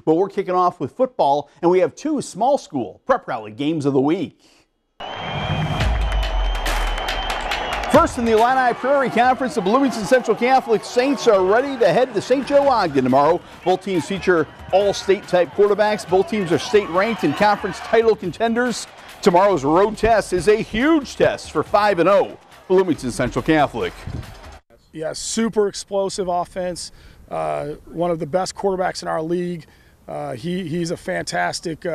But we're kicking off with football, and we have two small school prep rally games of the week. First in the Illini Prairie Conference, the Bloomington Central Catholic Saints are ready to head to St. Joe Ogden tomorrow. Both teams feature all-state type quarterbacks. Both teams are state ranked and conference title contenders. Tomorrow's road test is a huge test for 5-0 Bloomington Central Catholic. Yeah, super explosive offense. One of the best quarterbacks in our league. He's a fantastic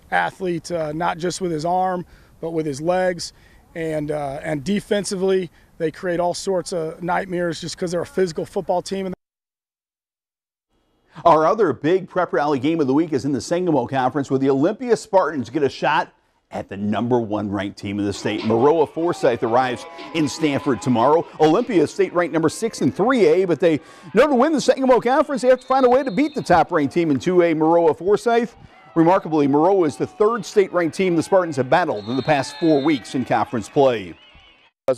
athlete, not just with his arm, but with his legs. And defensively, they create all sorts of nightmares just because they're a physical football team. Our other big prep rally game of the week is in the Sangamo Conference, where the Olympia Spartans get a shot at the #1 ranked team in the state. Maroa Forsyth arrives in Stanford tomorrow. Olympia is state ranked number 6 in 3A, but they know to win the Sangamo Conference, they have to find a way to beat the top ranked team in 2A, Maroa Forsyth. Remarkably, Maroa is the third state-ranked team the Spartans have battled in the past 4 weeks in conference play.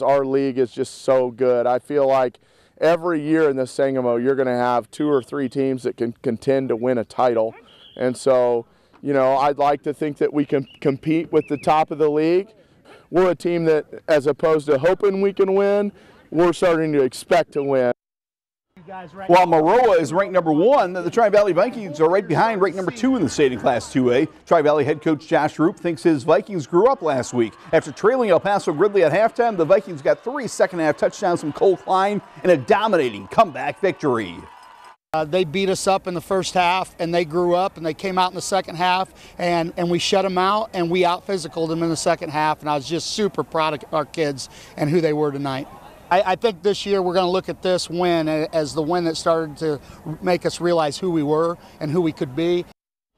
Our league is just so good. I feel like every year in the Sangamo, you're going to have 2 or 3 teams that can contend to win a title. And so, you know, I'd like to think that we can compete with the top of the league. We're a team that, as opposed to hoping we can win, we're starting to expect to win. While Maroa is ranked #1, the Tri-Valley Vikings are right behind, ranked #2 in the state in Class 2A. Tri-Valley head coach Josh Roop thinks his Vikings grew up last week. After trailing El Paso Gridley at halftime, the Vikings got 3 second-half touchdowns from Cole Klein in a dominating comeback victory. They beat us up in the first half, and they grew up, and they came out in the second half, and we shut them out, and we out-physicaled them in the second half, and I was just super proud of our kids and who they were tonight. I think this year we're going to look at this win as the win that started to make us realize who we were and who we could be.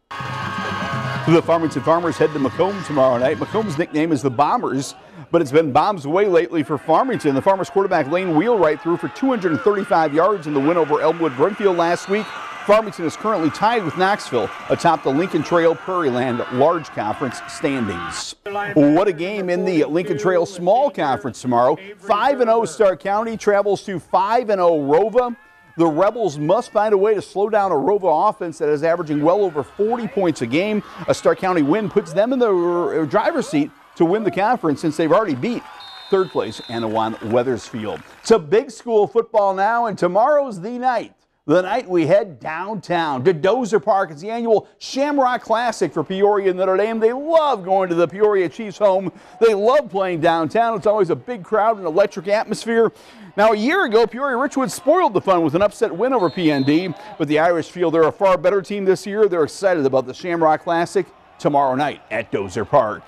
The Farmington Farmers head to Macomb tomorrow night. Macomb's nickname is the Bombers, but it's been bombs away lately for Farmington. The Farmers quarterback Lane Wheelwright threw for 235 yards in the win over Elmwood Brimfield last week. Farmington is currently tied with Knoxville atop the Lincoln Trail Prairie Land Large Conference standings. What a game in the Lincoln Trail Small Conference tomorrow. 5-0 Stark County travels to 5-0 Rova. The Rebels must find a way to slow down a Rova offense that is averaging well over 40 points a game. A Stark County win puts them in the driver's seat to win the conference, since they've already beat third place Anawan Weathersfield. So big school football now, and tomorrow's the night. The night we head downtown to Dozer Park. It's the annual Shamrock Classic for Peoria and Notre Dame. They love going to the Peoria Chiefs home. They love playing downtown. It's always a big crowd and electric atmosphere. Now, a year ago, Peoria Richwood spoiled the fun with an upset win over PND, but the Irish feel they're a far better team this year. They're excited about the Shamrock Classic tomorrow night at Dozer Park.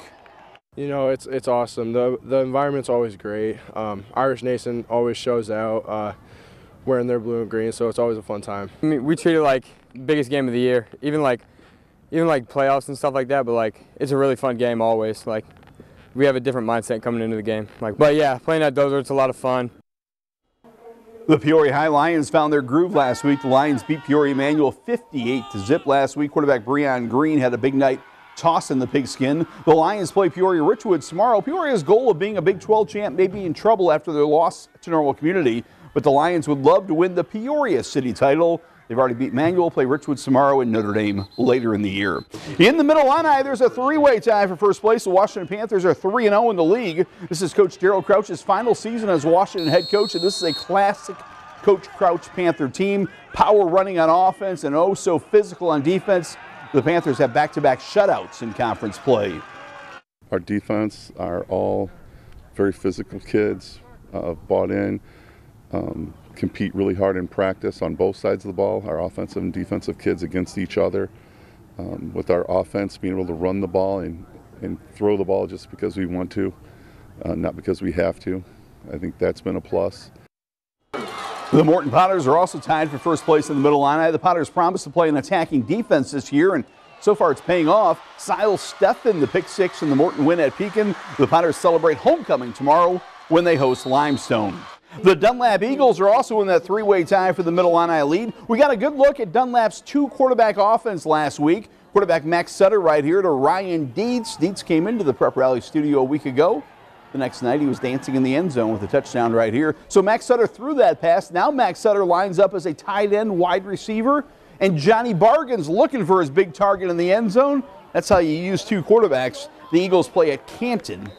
You know, it's awesome. The environment's always great. Irish Nation always shows out. Wearing their blue and green, so it's always a fun time. I mean, we treat it like biggest game of the year, even like playoffs and stuff like that. But like, it's a really fun game always. Like, we have a different mindset coming into the game. But yeah, playing at Dozer, it's a lot of fun. The Peoria High Lions found their groove last week. The Lions beat Peoria Manual 58-0 last week. Quarterback Breon Green had a big night tossing the pigskin. The Lions play Peoria Richwood tomorrow. Peoria's goal of being a Big 12 champ may be in trouble after their loss to Normal Community, but the Lions would love to win the Peoria City title. They've already beat Manual, play Richwood tomorrow, and Notre Dame later in the year. In the Middle Illini, there's a 3-way tie for first place. The Washington Panthers are 3-0 in the league. This is Coach Darryl Crouch's final season as Washington head coach, and this is a classic Coach Crouch Panther team. Power running on offense and oh so physical on defense. The Panthers have back-to-back shutouts in conference play. Our defense are all very physical kids, bought in. Compete really hard in practice on both sides of the ball, our offensive and defensive kids against each other. With our offense being able to run the ball and throw the ball just because we want to, not because we have to. I think that's been a plus. The Morton Potters are also tied for first place in the Middle Illini. The Potters promise to play an attacking defense this year, and so far it's paying off. Siles Stephan, the pick six in the Morton win at Pekin. The Potters celebrate homecoming tomorrow when they host Limestone. The Dunlap Eagles are also in that 3-way tie for the Middle Illini lead. We got a good look at Dunlap's 2-quarterback offense last week. Quarterback Max Sutter right here to Ryan Dietz. Dietz came into the Prep Rally studio a week ago. The next night he was dancing in the end zone with a touchdown right here. So Max Sutter threw that pass. Now Max Sutter lines up as a tight end wide receiver. And Johnny Bargain's looking for his big target in the end zone. That's how you use two quarterbacks. The Eagles play at Canton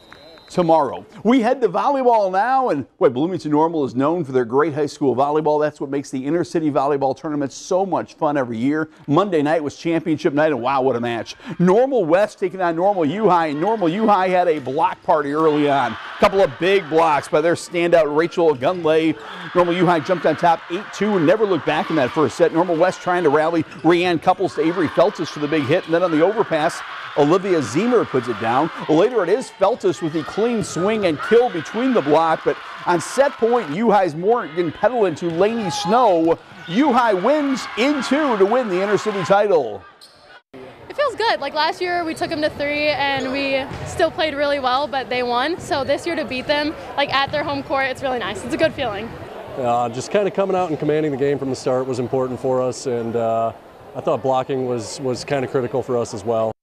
tomorrow. We head to volleyball now, and boy, Bloomington Normal is known for their great high school volleyball. That's what makes the Intercity Volleyball Tournament so much fun every year. Monday night was championship night, and wow, what a match. Normal West taking on Normal U High, and Normal U High had a block party early on. A couple of big blocks by their standout Rachel Gunlay. Normal U High jumped on top 8-2 and never looked back in that first set. Normal West trying to rally. Rianne Couples to Avery Feltus for the big hit, and then on the overpass, Olivia Zemer puts it down. Later it is Feltus with the clean swing and kill between the block, but on set point, U-High's Morgan Peddlin to Lainey Snow. U-High wins in 2 to win the Intercity title. It feels good. Like last year we took them to 3 and we still played really well, but they won. So this year to beat them like at their home court, it's really nice. It's a good feeling. Just kind of coming out and commanding the game from the start was important for us, and I thought blocking was kind of critical for us as well.